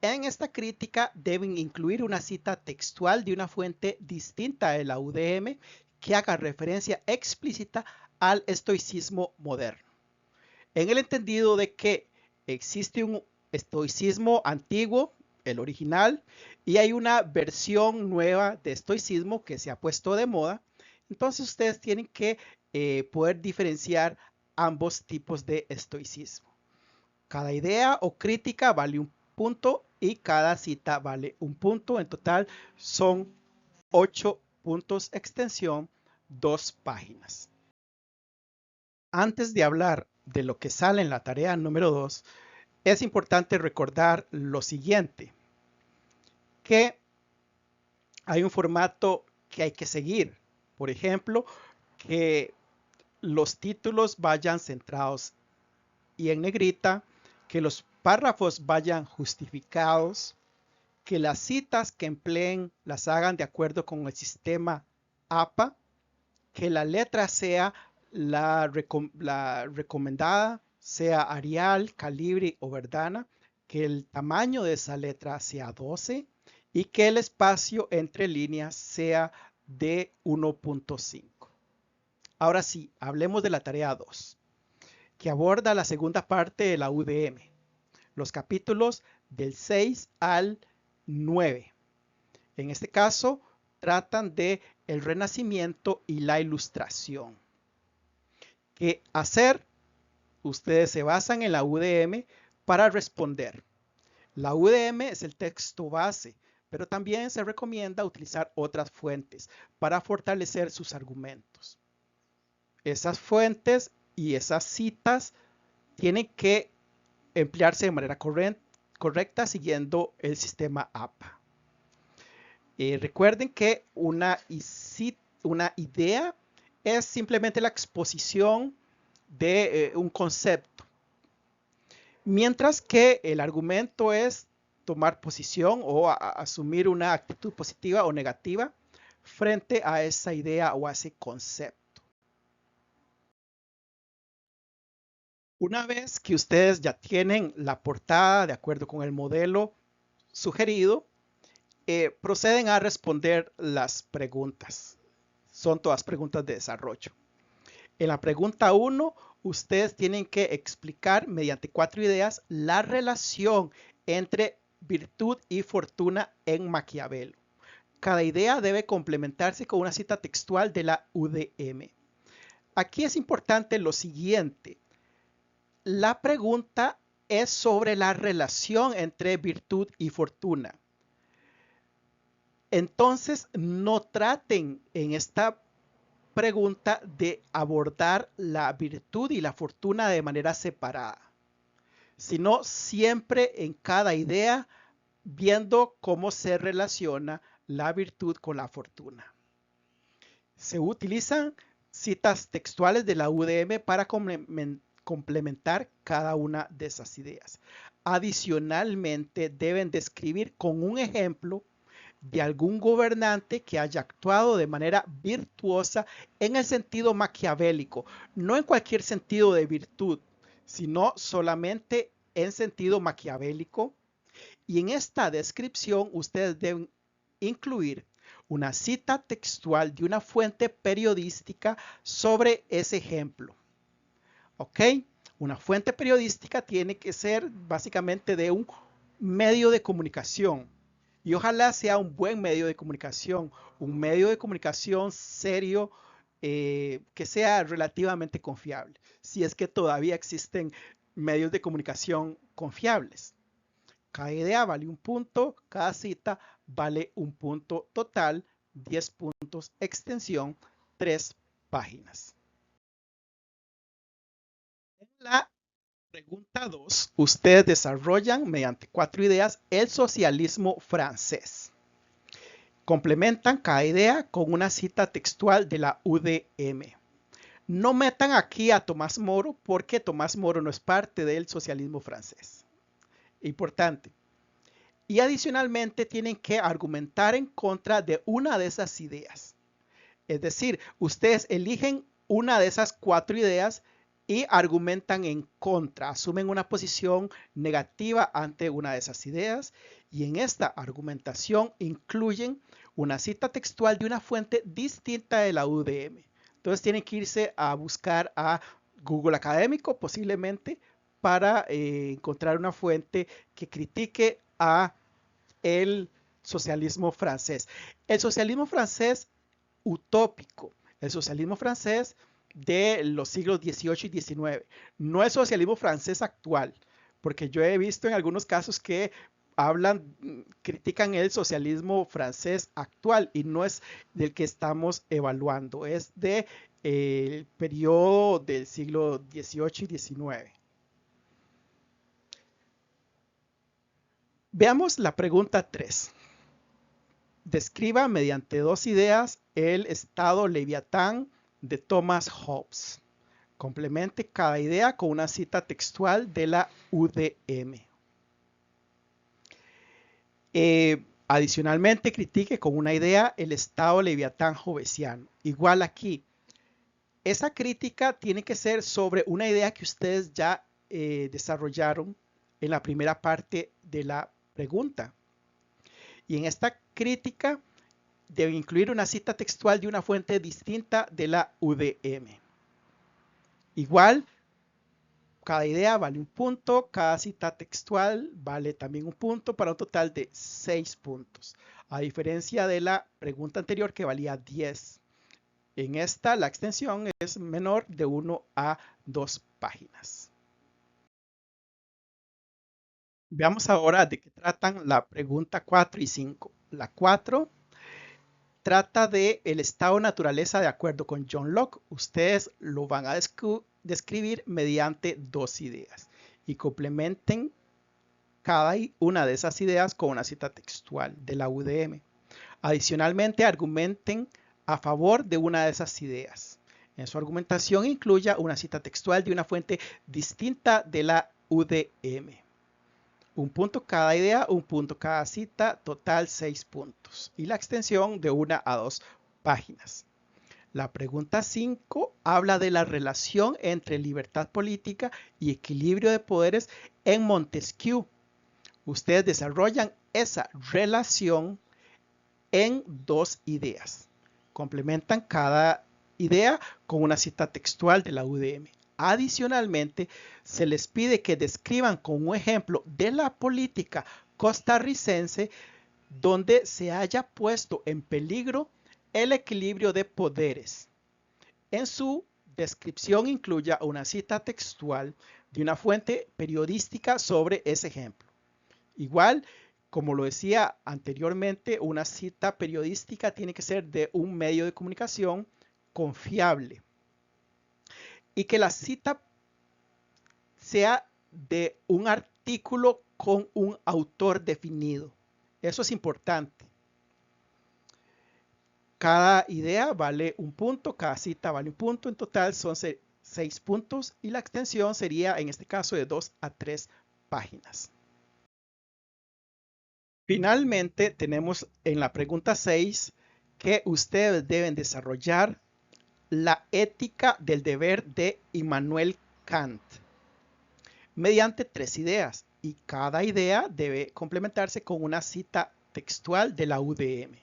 En esta crítica deben incluir una cita textual de una fuente distinta de la UDM que haga referencia explícita al estoicismo moderno, en el entendido de que existe un estoicismo antiguo, el original, y hay una versión nueva de estoicismo que se ha puesto de moda. Entonces ustedes tienen que poder diferenciar ambos tipos de estoicismo. Cada idea o crítica vale un punto y cada cita vale un punto. En total son 8 puntos, extensión 2 páginas. Antes de hablar de lo que sale en la tarea número 2, es importante recordar lo siguiente, que hay un formato que hay que seguir. Por ejemplo, que los títulos vayan centrados y en negrita, que los párrafos vayan justificados, que las citas que empleen las hagan de acuerdo con el sistema APA, que la letra sea la recomendada, sea Arial, Calibri o Verdana, que el tamaño de esa letra sea 12 y que el espacio entre líneas sea de 1.5. Ahora sí, hablemos de la tarea 2, que aborda la segunda parte de la UDM, los capítulos del 6 al 9. En este caso, tratan de el Renacimiento y la Ilustración. ¿Qué hacer? Ustedes se basan en la UDM para responder. La UDM es el texto base, pero también se recomienda utilizar otras fuentes para fortalecer sus argumentos. Esas fuentes y esas citas tienen que emplearse de manera correcta siguiendo el sistema APA. Recuerden que una idea es simplemente la exposición de un concepto, mientras que el argumento es tomar posición o asumir una actitud positiva o negativa frente a esa idea o a ese concepto. Una vez que ustedes ya tienen la portada de acuerdo con el modelo sugerido, proceden a responder las preguntas. Son todas preguntas de desarrollo. En la pregunta 1, ustedes tienen que explicar mediante 4 ideas la relación entre virtud y fortuna en Maquiavelo. Cada idea debe complementarse con una cita textual de la UDM. Aquí es importante lo siguiente. La pregunta es sobre la relación entre virtud y fortuna. Entonces, no traten en esta pregunta de abordar la virtud y la fortuna de manera separada, sino siempre en cada idea viendo cómo se relaciona la virtud con la fortuna. Se utilizan citas textuales de la UDM para complementar cada una de esas ideas. Adicionalmente, deben describir con un ejemplo de algún gobernante que haya actuado de manera virtuosa en el sentido maquiavélico, no en cualquier sentido de virtud, sino solamente en sentido maquiavélico. Y en esta descripción ustedes deben incluir una cita textual de una fuente periodística sobre ese ejemplo. ¿Ok? Una fuente periodística tiene que ser básicamente de un medio de comunicación. Y ojalá sea un buen medio de comunicación, un medio de comunicación serio, que sea relativamente confiable, si es que todavía existen medios de comunicación confiables. Cada idea vale un punto, cada cita vale un punto, total 10 puntos, extensión 3 páginas. En la pregunta 2, ustedes desarrollan mediante 4 ideas el socialismo francés. Complementan cada idea con una cita textual de la UDM. No metan aquí a Tomás Moro porque Tomás Moro no es parte del socialismo francés. Importante. Y adicionalmente tienen que argumentar en contra de una de esas ideas. Es decir, ustedes eligen una de esas 4 ideas y argumentan en contra, asumen una posición negativa ante una de esas ideas y en esta argumentación incluyen una cita textual de una fuente distinta de la UDM. Entonces tienen que irse a buscar a Google Académico posiblemente para encontrar una fuente que critique a el socialismo francés. El socialismo francés utópico, el socialismo francés de los siglos XVIII y XIX, no el socialismo francés actual, porque yo he visto en algunos casos que critican el socialismo francés actual y no es del que estamos evaluando, es de el periodo del siglo XVIII y XIX. Veamos la pregunta 3. Describa mediante 2 ideas el estado leviatán de Thomas Hobbes. Complemente cada idea con una cita textual de la UDM. Adicionalmente, critique con una idea el estado leviatán hobbesiano. Igual aquí, esa crítica tiene que ser sobre una idea que ustedes ya desarrollaron en la primera parte de la pregunta. Y en esta crítica debe incluir una cita textual de una fuente distinta de la UDM. Igual, cada idea vale un punto, cada cita textual vale también un punto para un total de 6 puntos. A diferencia de la pregunta anterior que valía 10. En esta la extensión es menor de 1 a 2 páginas. Veamos ahora de qué tratan la pregunta 4 y 5. La 4 trata de el estado de naturaleza de acuerdo con John Locke. Ustedes lo van a describir mediante 2 ideas y complementen cada una de esas ideas con una cita textual de la UDM. Adicionalmente, argumenten a favor de una de esas ideas. En su argumentación incluya una cita textual de una fuente distinta de la UDM. Un punto cada idea, un punto cada cita, total 6 puntos. Y la extensión de 1 a 2 páginas. La pregunta 5 habla de la relación entre libertad política y equilibrio de poderes en Montesquieu. Ustedes desarrollan esa relación en 2 ideas. Complementan cada idea con una cita textual de la UDM. Adicionalmente, se les pide que describan con un ejemplo de la política costarricense donde se haya puesto en peligro el equilibrio de poderes. En su descripción incluya una cita textual de una fuente periodística sobre ese ejemplo. Igual, como lo decía anteriormente, una cita periodística tiene que ser de un medio de comunicación confiable y que la cita sea de un artículo con un autor definido. Eso es importante. Cada idea vale un punto, cada cita vale un punto, en total son 6 puntos y la extensión sería en este caso de 2 a 3 páginas. Finalmente tenemos en la pregunta 6 que ustedes deben desarrollar la ética del deber de Immanuel Kant mediante 3 ideas y cada idea debe complementarse con una cita textual de la UDM.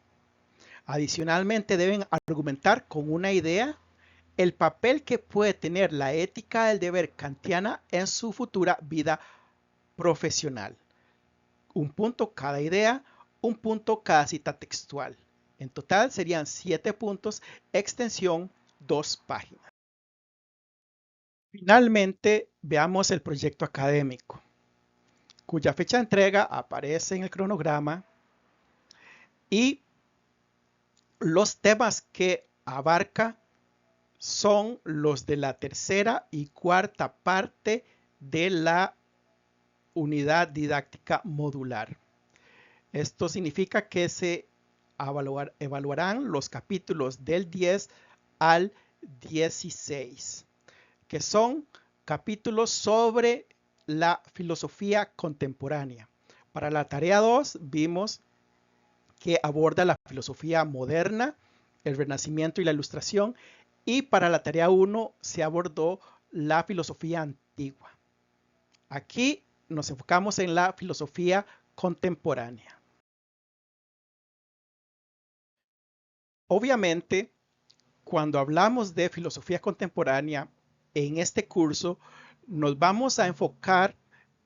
Adicionalmente deben argumentar con una idea el papel que puede tener la ética del deber kantiana en su futura vida profesional. Un punto cada idea, un punto cada cita textual. En total serían 7 puntos, extensión 2 páginas. Finalmente, veamos el proyecto académico, cuya fecha de entrega aparece en el cronograma y los temas que abarca son los de la tercera y cuarta parte de la unidad didáctica modular. Esto significa que se evaluarán los capítulos del 10 al 16, que son capítulos sobre la filosofía contemporánea. Para la tarea 2 vimos que aborda la filosofía moderna, el Renacimiento y la Ilustración, Y para la tarea 1 se abordó la filosofía antigua. Aquí nos enfocamos en la filosofía contemporánea. Obviamente, cuando hablamos de filosofía contemporánea, en este curso nos vamos a enfocar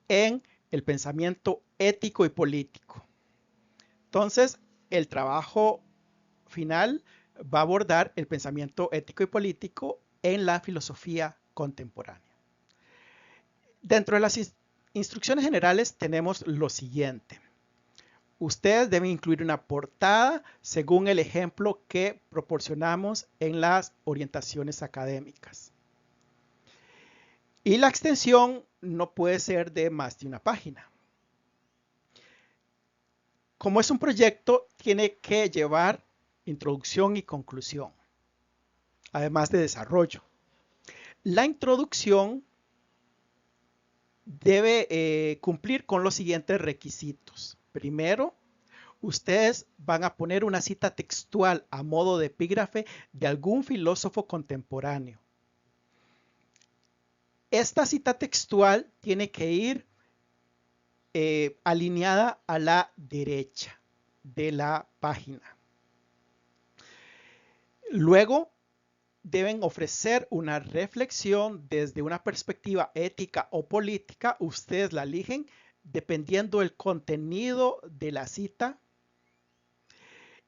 en el pensamiento ético y político. Entonces, el trabajo final va a abordar el pensamiento ético y político en la filosofía contemporánea. Dentro de las instrucciones generales tenemos lo siguiente. Ustedes deben incluir una portada según el ejemplo que proporcionamos en las orientaciones académicas. Y la extensión no puede ser de más de una página. Como es un proyecto, tiene que llevar introducción y conclusión, además de desarrollo. La introducción debe cumplir con los siguientes requisitos. Primero, ustedes van a poner una cita textual a modo de epígrafe de algún filósofo contemporáneo. Esta cita textual tiene que ir alineada a la derecha de la página. Luego, deben ofrecer una reflexión desde una perspectiva ética o política. Ustedes la eligen dependiendo del contenido de la cita.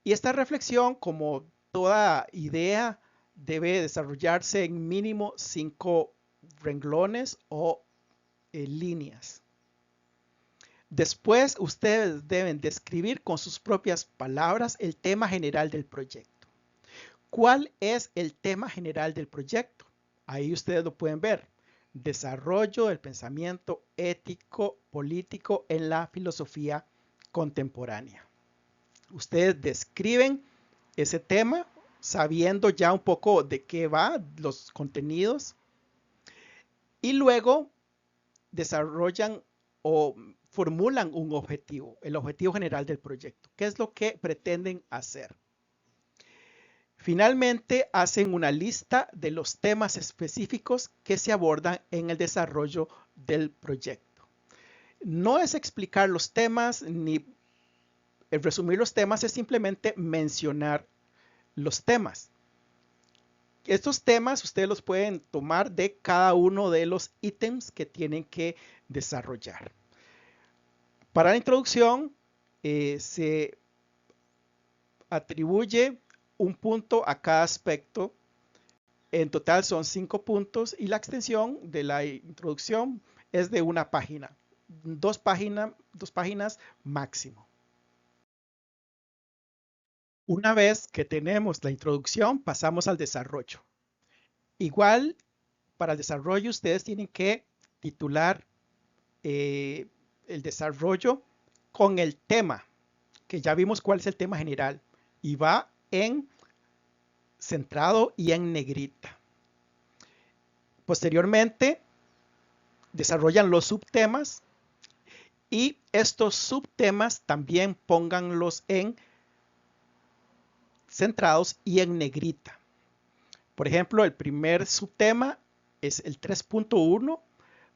Y esta reflexión, como toda idea, debe desarrollarse en mínimo 5 renglones o líneas. Después, ustedes deben describir con sus propias palabras el tema general del proyecto. ¿Cuál es el tema general del proyecto? Ahí ustedes lo pueden ver. Desarrollo del pensamiento ético político en la filosofía contemporánea. Ustedes describen ese tema sabiendo ya un poco de qué va, los contenidos, y luego desarrollan o formulan un objetivo, el objetivo general del proyecto. ¿Qué es lo que pretenden hacer? Finalmente, hacen una lista de los temas específicos que se abordan en el desarrollo del proyecto. No es explicar los temas ni resumir los temas, es simplemente mencionar los temas. Estos temas ustedes los pueden tomar de cada uno de los ítems que tienen que desarrollar. Para la introducción se atribuye un punto a cada aspecto. En total son 5 puntos y la extensión de la introducción es de una página, dos páginas máximo. Una vez que tenemos la introducción, pasamos al desarrollo. Igual, para el desarrollo ustedes tienen que titular el desarrollo con el tema, que ya vimos cuál es el tema general, y va en centrado y en negrita. Posteriormente, desarrollan los subtemas y estos subtemas también pónganlos en centrados y en negrita. Por ejemplo, el primer subtema es el 3.1,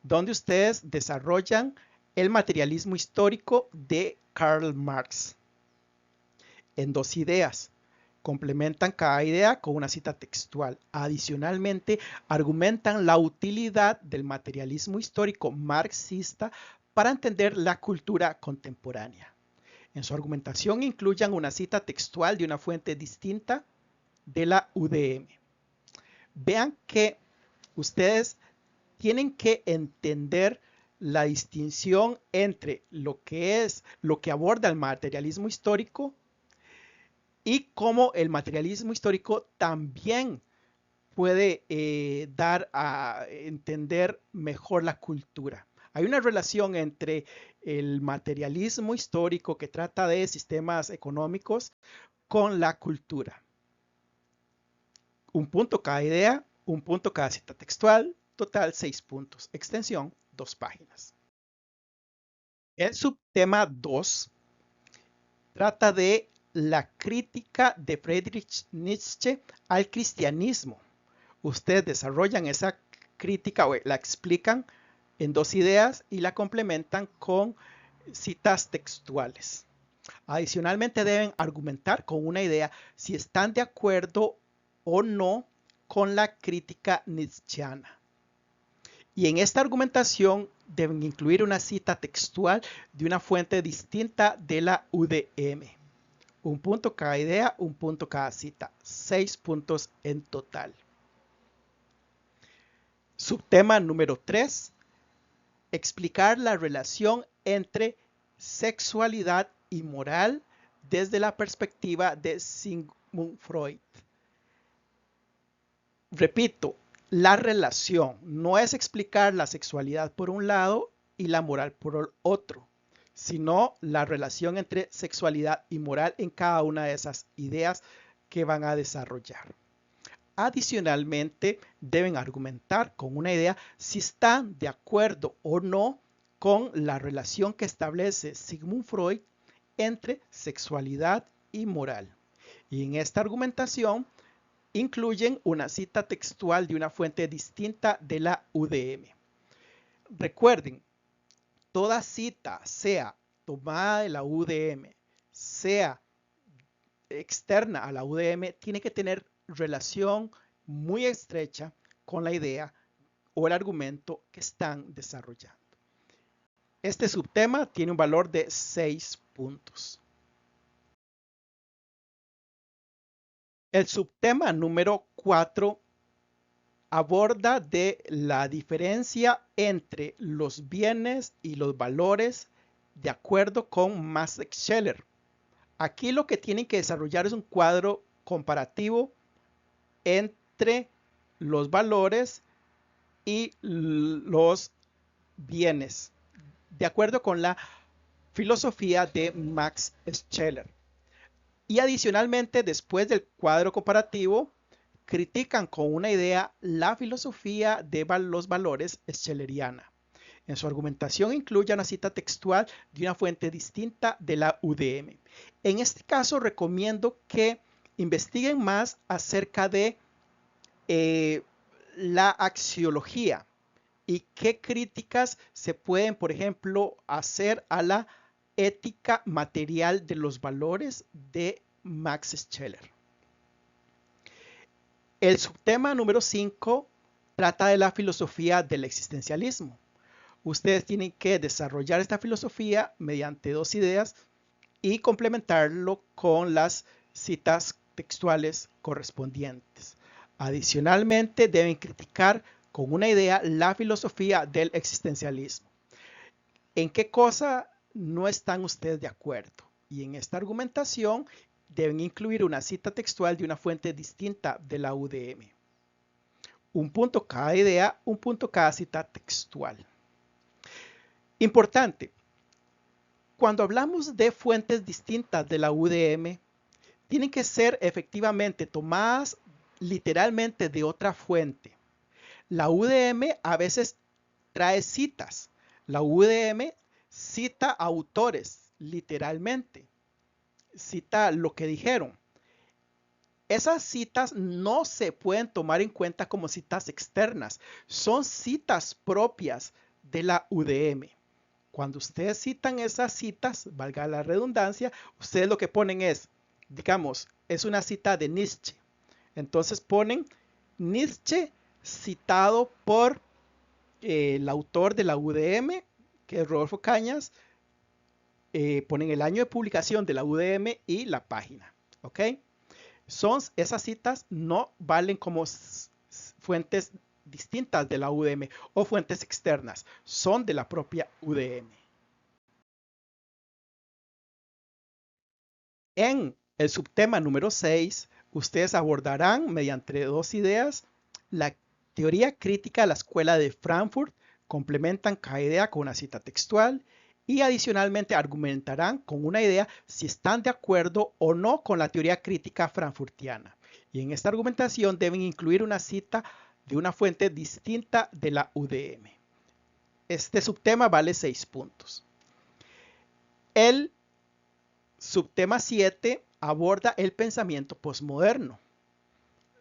donde ustedes desarrollan el materialismo histórico de Karl Marx en 2 ideas. Complementan cada idea con una cita textual. Adicionalmente, argumentan la utilidad del materialismo histórico marxista para entender la cultura contemporánea. En su argumentación incluyan una cita textual de una fuente distinta de la UDM. Vean que ustedes tienen que entender la distinción entre lo que aborda el materialismo histórico y cómo el materialismo histórico también puede dar a entender mejor la cultura. Hay una relación entre el materialismo histórico que trata de sistemas económicos con la cultura. Un punto cada idea, un punto cada cita textual, total 6 puntos. Extensión, 2 páginas. El subtema 2 trata de la crítica de Friedrich Nietzsche al cristianismo. ustedes desarrollan esa crítica o la explican en dos ideas y la complementan con citas textuales. Adicionalmente deben argumentar con una idea si están de acuerdo o no con la crítica nietzscheana. Y en esta argumentación deben incluir una cita textual de una fuente distinta de la UDM. Un punto cada idea, un punto cada cita. 6 puntos en total. Subtema número 3. Explicar la relación entre sexualidad y moral desde la perspectiva de Sigmund Freud. Repito, la relación no es explicar la sexualidad por un lado y la moral por el otro, sino la relación entre sexualidad y moral en cada una de esas ideas que van a desarrollar. Adicionalmente, deben argumentar con una idea si están de acuerdo o no con la relación que establece Sigmund Freud entre sexualidad y moral. Y en esta argumentación incluyen una cita textual de una fuente distinta de la UDM. Recuerden, toda cita, sea tomada de la UDM, sea externa a la UDM, tiene que tener relación muy estrecha con la idea o el argumento que están desarrollando. Este subtema tiene un valor de 6 puntos. El subtema número 4 aborda de la diferencia entre los bienes y los valores de acuerdo con Max Scheler. Aquí lo que tienen que desarrollar es un cuadro comparativo entre los valores y los bienes, de acuerdo con la filosofía de Max Scheler. Y adicionalmente, después del cuadro comparativo, critican con una idea la filosofía de los valores scheleriana. En su argumentación incluye una cita textual de una fuente distinta de la UDM. En este caso recomiendo que investiguen más acerca de la axiología y qué críticas se pueden, por ejemplo, hacer a la ética material de los valores de Max Scheler. El subtema número 5 trata de la filosofía del existencialismo. Ustedes tienen que desarrollar esta filosofía mediante dos ideas y complementarlo con las citas textuales correspondientes. Adicionalmente, deben criticar con una idea la filosofía del existencialismo. ¿En qué cosa no están ustedes de acuerdo? Y en esta argumentación deben incluir una cita textual de una fuente distinta de la UDM. Un punto cada idea, un punto cada cita textual. Importante, cuando hablamos de fuentes distintas de la UDM, tienen que ser efectivamente tomadas literalmente de otra fuente. La UDM a veces trae citas. La UDM cita autores, literalmente. Cita lo que dijeron. Esas citas no se pueden tomar en cuenta como citas externas. Son citas propias de la UDM. Cuando ustedes citan esas citas, valga la redundancia, ustedes lo que ponen es, digamos, es una cita de Nietzsche. Entonces ponen Nietzsche citado por el autor de la UDM, que es Rodolfo Cañas. Ponen el año de publicación de la UDM y la página. ¿Ok? Esas citas no valen como fuentes distintas de la UDM o fuentes externas, son de la propia UDM. En el subtema número 6, ustedes abordarán mediante dos ideas la teoría crítica de la escuela de Frankfurt, complementan cada idea con una cita textual y adicionalmente argumentarán con una idea si están de acuerdo o no con la teoría crítica frankfurtiana. Y en esta argumentación deben incluir una cita de una fuente distinta de la UDM. Este subtema vale 6 puntos. El subtema 7 aborda el pensamiento posmoderno.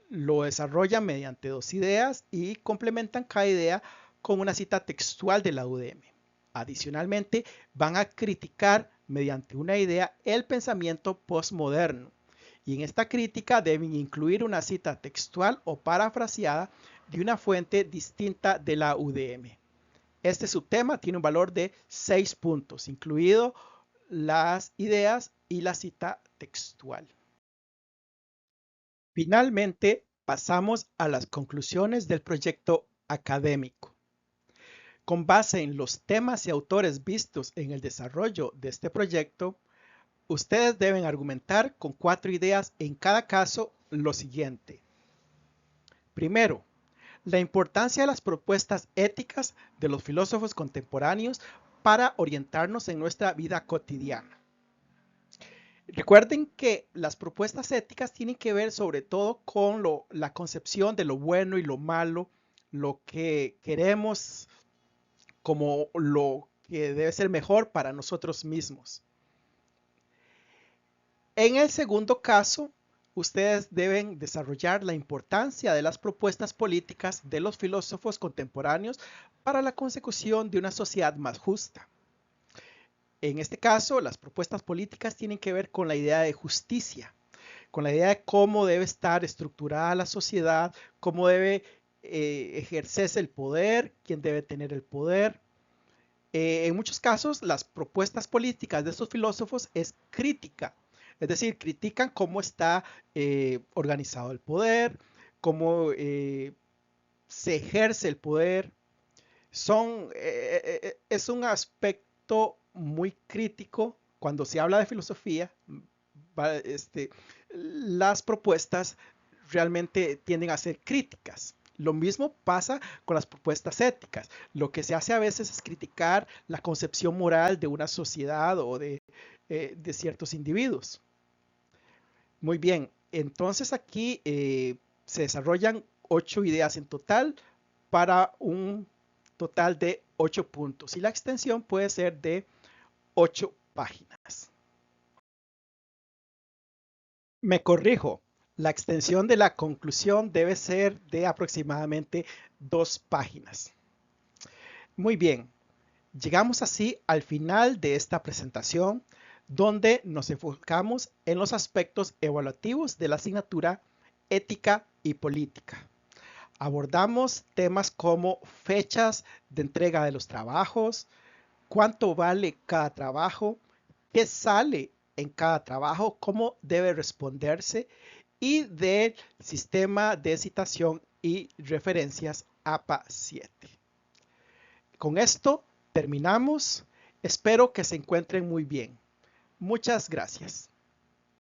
Lo desarrollan mediante dos ideas y complementan cada idea con una cita textual de la UDM. Adicionalmente, van a criticar mediante una idea el pensamiento postmoderno. Y en esta crítica deben incluir una cita textual o parafraseada de una fuente distinta de la UDM. Este subtema tiene un valor de 6 puntos, incluido las ideas y la cita textual. Finalmente, pasamos a las conclusiones del proyecto académico. Con base en los temas y autores vistos en el desarrollo de este proyecto, ustedes deben argumentar con 4 ideas en cada caso lo siguiente. Primero, la importancia de las propuestas éticas de los filósofos contemporáneos para orientarnos en nuestra vida cotidiana. Recuerden que las propuestas éticas tienen que ver sobre todo con la concepción de lo bueno y lo malo, lo que queremos como lo que debe ser mejor para nosotros mismos. En el segundo caso, ustedes deben desarrollar la importancia de las propuestas políticas de los filósofos contemporáneos para la consecución de una sociedad más justa. En este caso, las propuestas políticas tienen que ver con la idea de justicia, con la idea de cómo debe estar estructurada la sociedad, cómo debe ejercerse el poder, quién debe tener el poder. En muchos casos, las propuestas políticas de estos filósofos es crítica, es decir, critican cómo está organizado el poder, cómo se ejerce el poder. Es un aspecto muy crítico cuando se habla de filosofía. Las propuestas realmente tienden a ser críticas. Lo mismo pasa con las propuestas éticas. Lo que se hace a veces es criticar la concepción moral de una sociedad o de ciertos individuos. Muy bien, entonces aquí se desarrollan 8 ideas en total para un total de 8 puntos y la extensión puede ser de 8 páginas. Me corrijo, la extensión de la conclusión debe ser de aproximadamente 2 páginas. Muy bien, llegamos así al final de esta presentación donde nos enfocamos en los aspectos evaluativos de la asignatura Ética y Política. Abordamos temas como fechas de entrega de los trabajos, cuánto vale cada trabajo, qué sale en cada trabajo, cómo debe responderse y del sistema de citación y referencias APA 7. Con esto terminamos. Espero que se encuentren muy bien. Muchas gracias.